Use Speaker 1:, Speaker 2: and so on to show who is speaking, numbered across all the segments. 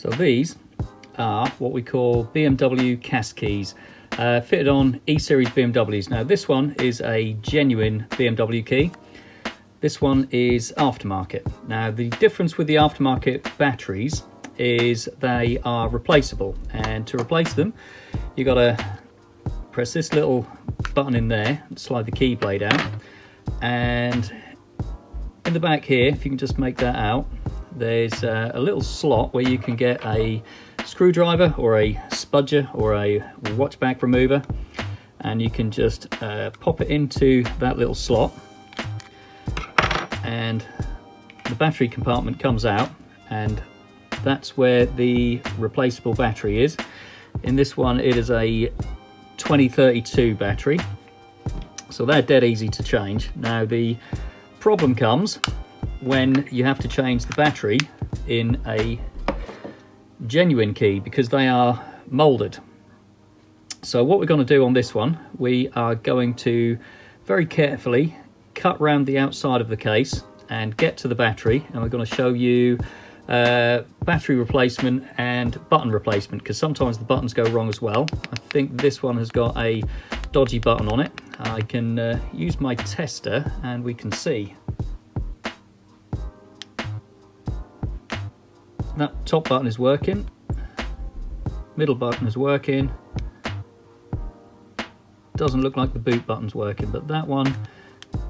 Speaker 1: So these are what we call BMW CAS keys, fitted on E-Series BMWs. Now this one is a genuine BMW key. This one is aftermarket. Now the difference with the aftermarket batteries is they are replaceable, and to replace them you got to press this little button in there and slide the key blade out, and in the back here, if you can just make that out, there's a little slot where you can get a screwdriver or a spudger or a watch back remover, and you can just pop it into that little slot, and the battery compartment comes out, and that's where the replaceable battery is. In this one it is a 2032 battery, so they're dead easy to change. Now the problem comes when you have to change the battery in a genuine key, because they are molded. So what we're going to do on this one, we are going to very carefully cut round the outside of the case and get to the battery, and we're going to show you battery replacement and button replacement, because sometimes the buttons go wrong as well. I think this one has got a dodgy button on it. I can use my tester and we can see that top button is working, middle button is working, doesn't look like the boot button's working, but that one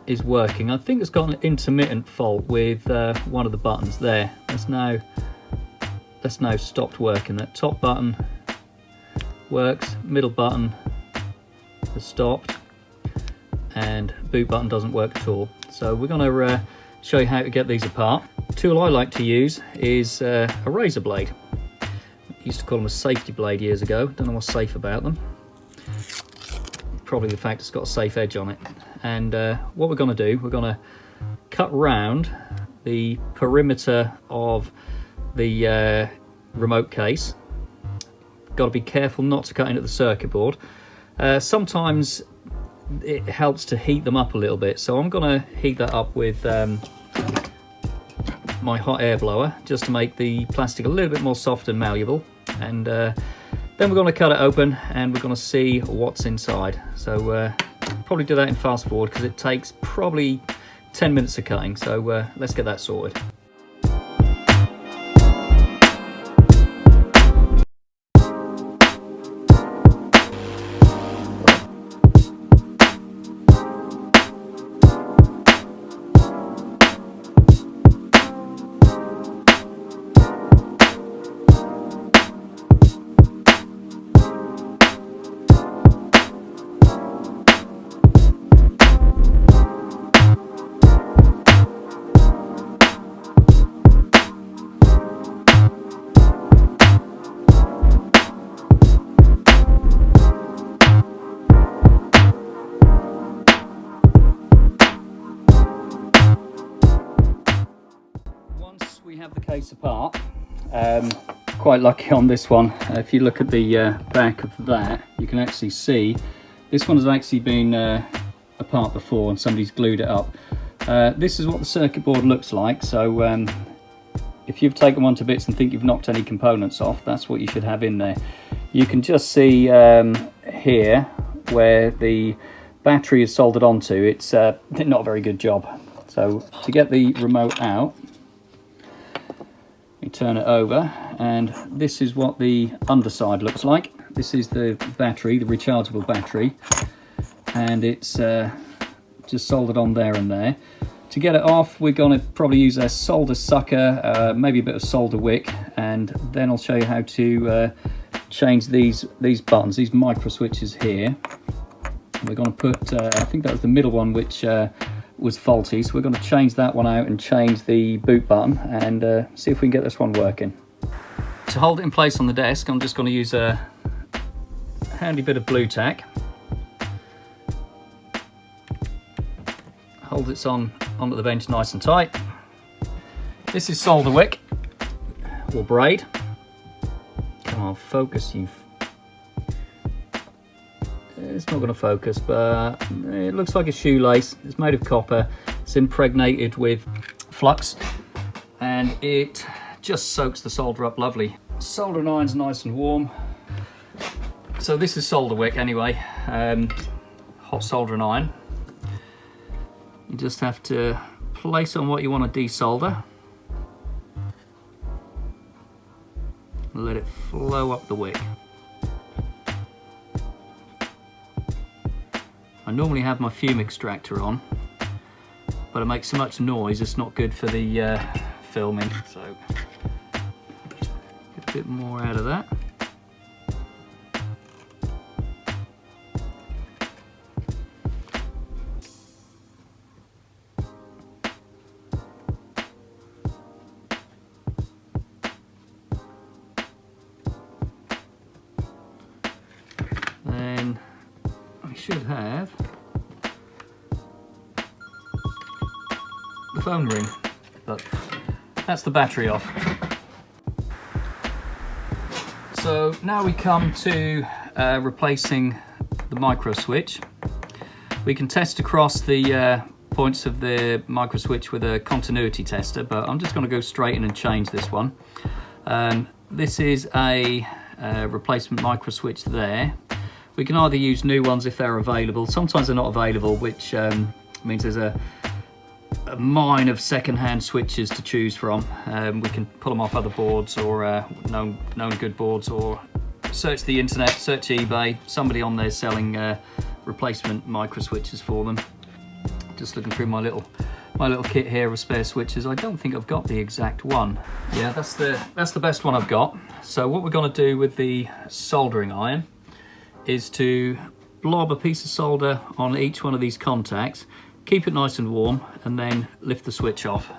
Speaker 1: is working. I think it's got an intermittent fault with one of the buttons there. That's now stopped working. That top button works, middle button has stopped, and boot button doesn't work at all. So we're going to show you how to get these apart. The tool I like to use is a razor blade. I used to call them a safety blade years ago. Don't know what's safe about them. Probably the fact it's got a safe edge on it. And what we're going to do, we're going to cut round the perimeter of the remote case. Got to be careful not to cut into the circuit board. Sometimes it helps to heat them up a little bit, so I'm going to heat that up with my hot air blower, just to make the plastic a little bit more soft and malleable. And then we're going to cut it open and we're going to see what's inside. So probably do that in fast forward, because it takes probably 10 minutes of cutting. So let's get that sorted. We have the case apart. Quite lucky on this one. If you look at the back of that, you can actually see this one has actually been apart before and somebody's glued it up. This is what the circuit board looks like. So if you've taken one to bits and think you've knocked any components off, that's what you should have in there. You can just see here where the battery is soldered onto. It's not a very good job. So to get the remote out, you turn it over, and this is what the underside looks like. This is the battery, the rechargeable battery, and it's just soldered on there and there. To get it off, we're going to probably use a solder sucker, maybe a bit of solder wick, and then I'll show you how to change these buttons, these microswitches here. We're going to put, I think that was the middle one which was faulty, so we're going to change that one out and change the boot button and see if we can get this one working. To hold it in place on the desk, I'm just going to use a handy bit of blue tack. Hold it onto the bench nice and tight. This is solder wick or braid. Come on, focus, you. It's not going to focus, but it looks like a shoelace. It's made of copper. It's impregnated with flux, and it just soaks the solder up lovely. soldering iron's nice and warm. So this is solder wick anyway, hot soldering iron. You just have to place on what you want to desolder. Let it flow up the wick. I normally have my fume extractor on, but it makes so much noise it's not good for the filming, so get a bit more out of that. Then I should have the phone ring, but that's the battery off. So now we come to replacing the microswitch. We can test across the points of the microswitch with a continuity tester, but I'm just going to go straight in and change this one. This is a replacement microswitch there. We can either use new ones if they're available. Sometimes they're not available, which means there's a mine of second-hand switches to choose from. We can pull them off other boards or known good boards, or search the internet, search eBay. Somebody on there selling replacement microswitches for them. Just looking through my little kit here of spare switches. I don't think I've got the exact one. Yeah, that's the best one I've got. So what we're going to do with the soldering iron is to blob a piece of solder on each one of these contacts, keep it nice and warm, and then lift the switch off.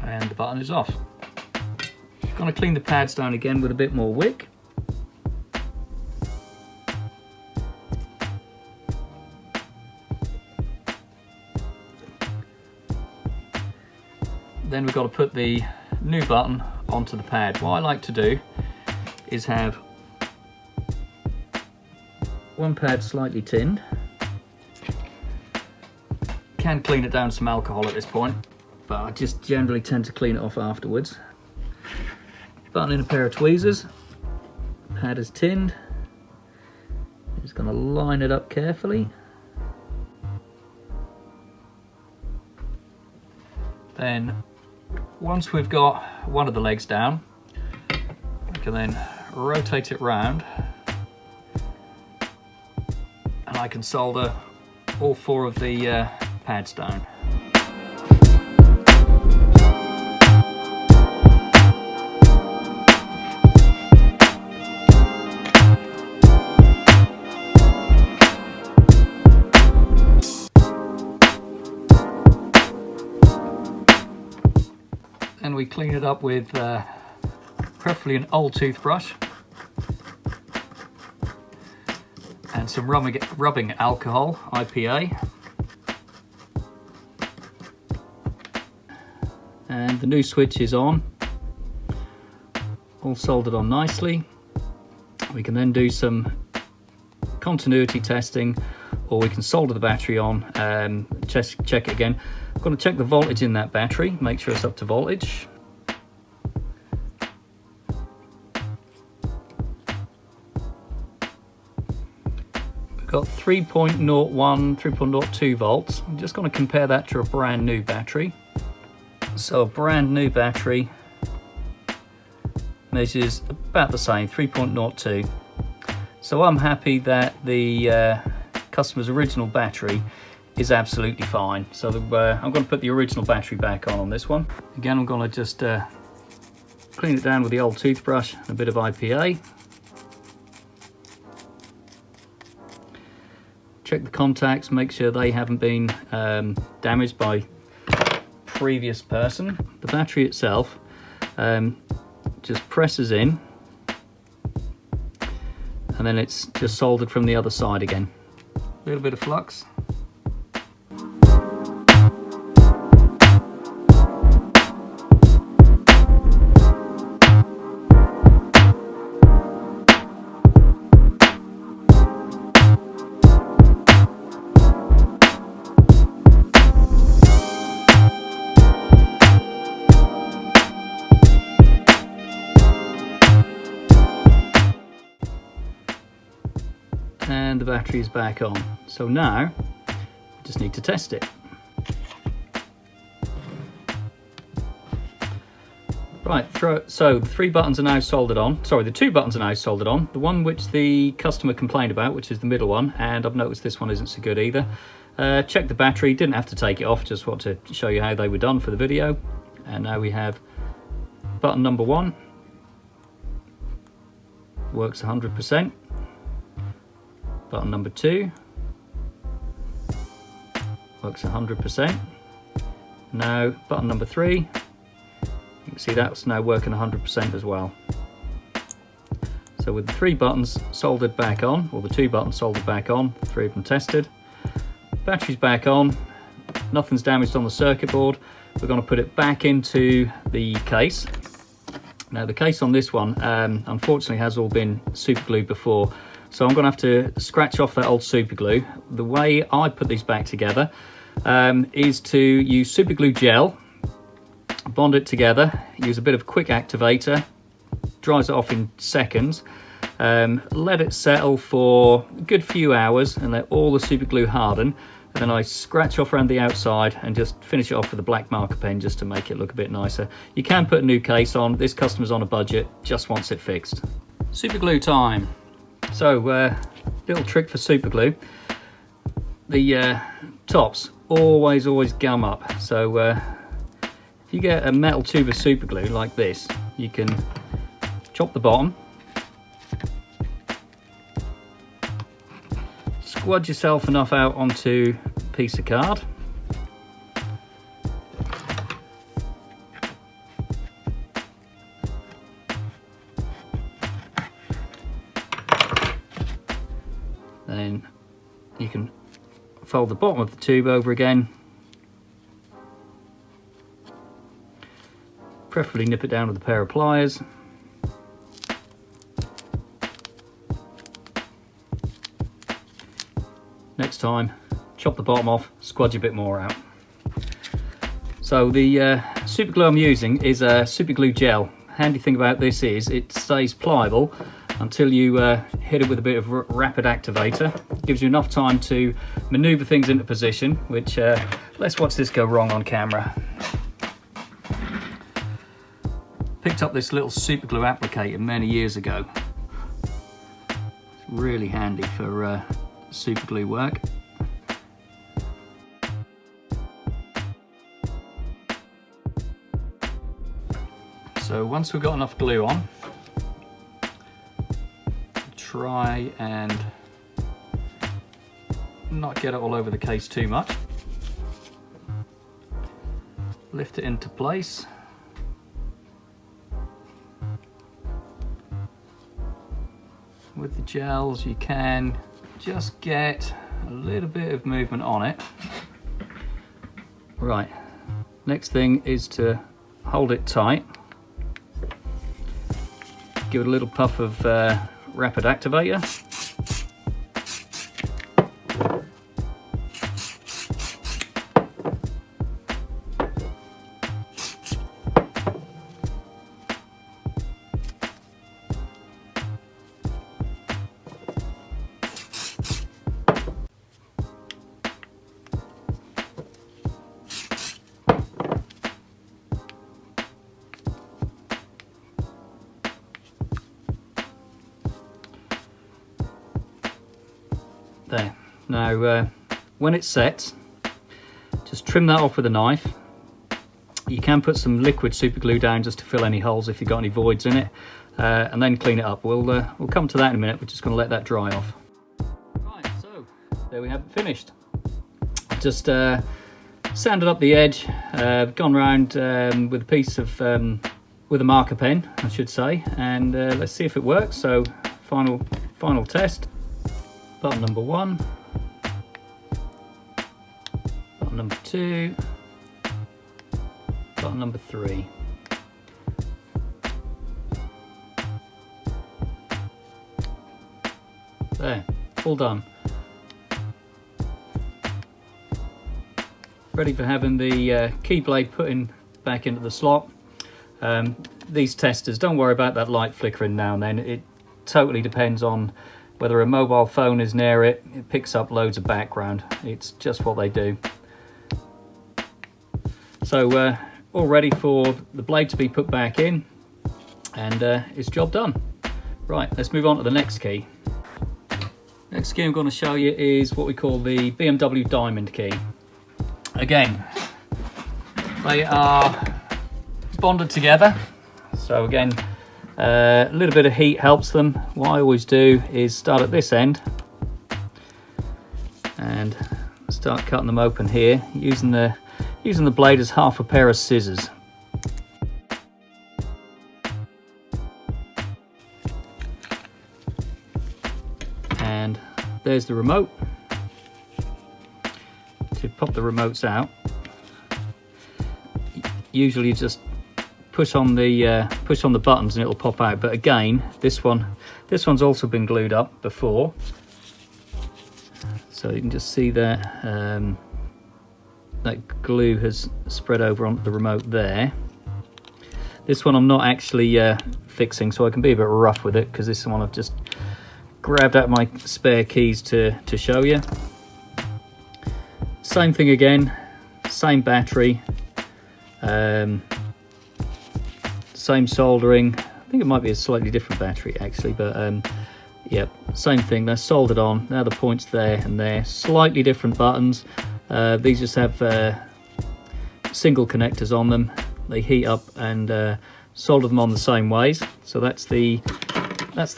Speaker 1: And the button is off. Going to clean the pads down again with a bit more wick. Then we've got to put the new button onto the pad. What I like to do is have one pad slightly tinned. Can clean it down with some alcohol at this point, but I just generally tend to clean it off afterwards. Button in a pair of tweezers, pad is tinned. Just going to line it up carefully. Then once we've got one of the legs down, we can then rotate it round, and I can solder all four of the pads down. And we clean it up with preferably an old toothbrush and some rubbing alcohol, IPA. And the new switch is on, all soldered on nicely. We can then do some continuity testing, or we can solder the battery on and check it again. I'm going to check the voltage in that battery, make sure it's up to voltage. We've got 3.01, 3.02 volts. I'm just going to compare that to a brand new battery. So a brand new battery measures about the same, 3.02. So I'm happy that the customer's original battery is absolutely fine. So I'm going to put the original battery back on this one. Again, I'm going to just clean it down with the old toothbrush and a bit of IPA. Check the contacts, make sure they haven't been damaged by previous person. The battery itself just presses in, and then it's just soldered from the other side again. A little bit of flux. and the battery is back on. So now we just need to test it. Right, so the 3 buttons are now soldered on. Sorry, the 2 buttons are now soldered on. The one which the customer complained about, which is the middle one, and I've noticed this one isn't so good either. Check the battery, didn't have to take it off, just want to show you how they were done for the video. And now we have button number 1, works 100%. Button number 2, works 100%. Now button number 3, you can see that's now working 100% as well. So with the 3 buttons soldered back on, or the 2 buttons soldered back on, 3 of them tested, battery's back on, nothing's damaged on the circuit board. We're going to put it back into the case. Now the case on this one unfortunately has all been super glued before, so I'm going to have to scratch off that old super glue. The way I put these back together is to use super glue gel, bond it together, use a bit of quick activator, dries it off in seconds, let it settle for a good few hours and let all the super glue harden. And then I scratch off around the outside and just finish it off with a black marker pen just to make it look a bit nicer. You can put a new case on. This customer's on a budget, just wants it fixed. Super glue time. So, little trick for super glue. The tops always gum up. So, if you get a metal tube of super glue like this, you can chop the bottom, squad yourself enough out onto a piece of card, then you can fold the bottom of the tube over again, preferably nip it down with a pair of pliers. Next time, chop the bottom off, squudge a bit more out. So the super glue I'm using is a super glue gel. Handy thing about this is it stays pliable until you hit it with a bit of rapid activator. Gives you enough time to maneuver things into position, which let's watch this go wrong on camera. Picked up this little super glue applicator many years ago. It's really handy for super glue work. So once we've got enough glue on, try and not get it all over the case too much. Lift it into place. With the gels you can just get a little bit of movement on it. Right, next thing is to hold it tight. Give it a little puff of rapid activator. There. Now, when it sets, just trim that off with a knife. You can put some liquid super glue down just to fill any holes if you've got any voids in it, and then clean it up. We'll come to that in a minute. We're just going to let that dry off. Right, so there we have it finished. Just sanded up the edge, gone round with a piece of with a marker pen, I should say, and let's see if it works. So final test. Button number 1, button number 2, button number 3. There, all done. Ready for having the key blade put back into the slot. These testers, don't worry about that light flickering now and then. It totally depends on whether a mobile phone is near it, it picks up loads of background. It's just what they do. So all ready for the blade to be put back in, and it's job done. Right, let's move on to the next key. Next key I'm going to show you is what we call the BMW diamond key. Again, they are bonded together, so again a little bit of heat helps them. What I always do is start at this end and start cutting them open here, using the blade as half a pair of scissors. And there's the remote. To pop the remotes out, usually just push on the buttons and it'll pop out. But again, this one's also been glued up before, so you can just see that that glue has spread over onto the remote there. This one I'm not actually fixing, so I can be a bit rough with it, because this one I've just grabbed out my spare keys to show you. Same thing again, same battery, same soldering. I think it might be a slightly different battery actually, but yep, same thing. They're soldered on. Now the points there and there, slightly different buttons. These just have single connectors on them. They heat up and solder them on the same ways. So that's the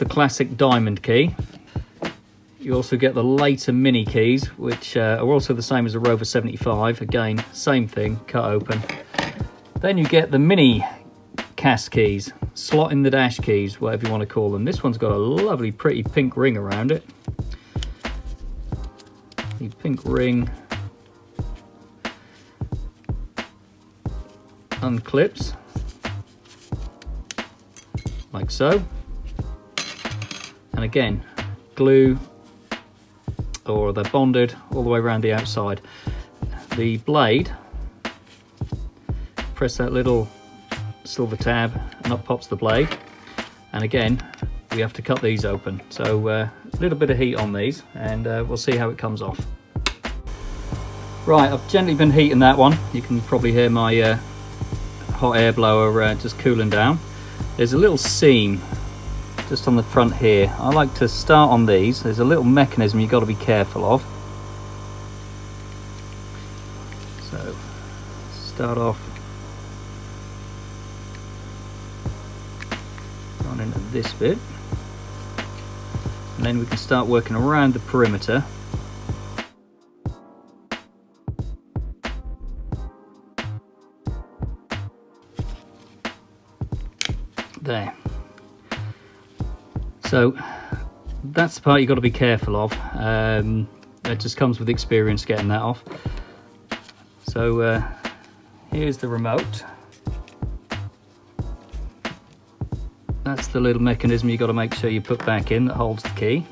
Speaker 1: classic diamond key. You also get the later mini keys, which are also the same as a Rover 75. Again, same thing, cut open. Then you get the mini cast keys, slot in the dash keys, whatever you want to call them. This one's got a lovely pretty pink ring around it. The pink ring unclips like so, and again glue, or they're bonded all the way around the outside. The blade, press that little silver tab and up pops the blade, and again we have to cut these open. So a little bit of heat on these, and we'll see how it comes off. Right, I've gently been heating that one. You can probably hear my hot air blower just cooling down. There's a little seam just on the front here. I like to start on these. There's a little mechanism you've got to be careful of. So start off on into this bit, and then we can start working around the perimeter. There. So that's the part you've got to be careful of. It just comes with experience getting that off. So here's the remote. That's the little mechanism you've got to make sure you put back in that holds the key.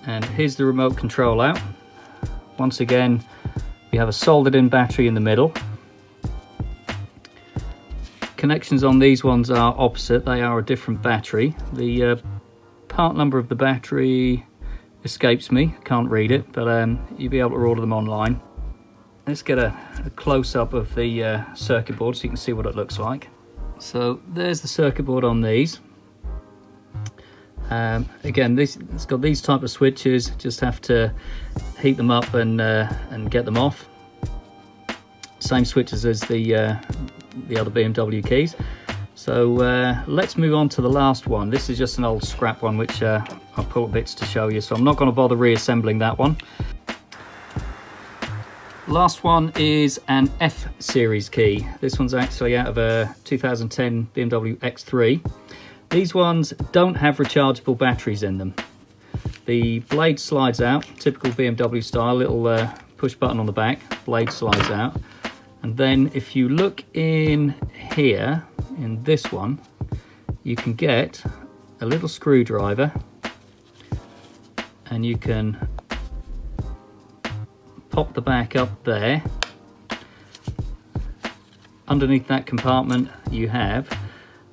Speaker 1: And here's the remote control out. Once again, we have a soldered in battery in the middle. Connections on these ones are opposite. They are a different battery. The part number of the battery escapes me, can't read it, but you'll be able to order them online. Let's get a close-up of the circuit board so you can see what it looks like. So there's the circuit board on these. Again, it's got these type of switches. Just have to heat them up and get them off. Same switches as the other BMW keys. So let's move on to the last one. This is just an old scrap one, which I'll pull bits to show you, so I'm not going to bother reassembling that one. Last one is an F series key. This one's actually out of a 2010 BMW X3. These ones don't have rechargeable batteries in them. The blade slides out, typical BMW style, little push button on the back, blade slides out. And then if you look in here, in this one, you can get a little screwdriver and you can pop the back up there underneath that compartment you have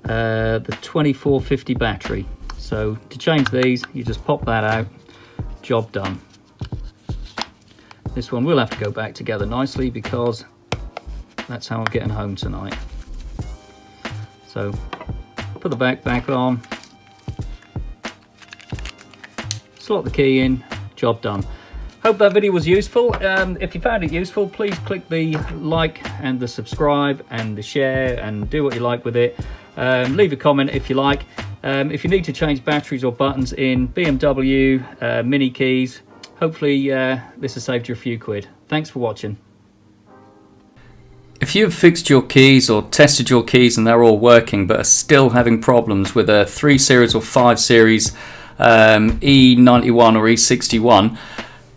Speaker 1: the 2450 battery. So to change these, you just pop that out, job done. This one will have to go back together nicely because that's how I'm getting home tonight. So put the back on, slot the key in, job done. Hope that video was useful. If you found it useful, please click the like and the subscribe and the share and do what you like with it. Leave a comment if you like. If you need to change batteries or buttons in BMW mini keys, hopefully this has saved you a few quid. Thanks for watching. If you've fixed your keys or tested your keys and they're all working but are still having problems with a 3 Series or 5 Series E91 or E61,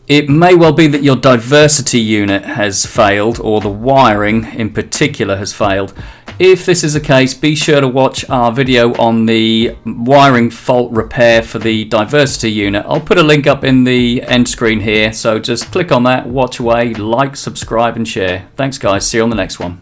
Speaker 1: it may well be that your diversity unit has failed, or the wiring in particular has failed. If this is the case, be sure to watch our video on the wiring fault repair for the diversity unit. I'll put a link up in the end screen here, so just click on that, watch away, like, subscribe and share. Thanks guys, see you on the next one.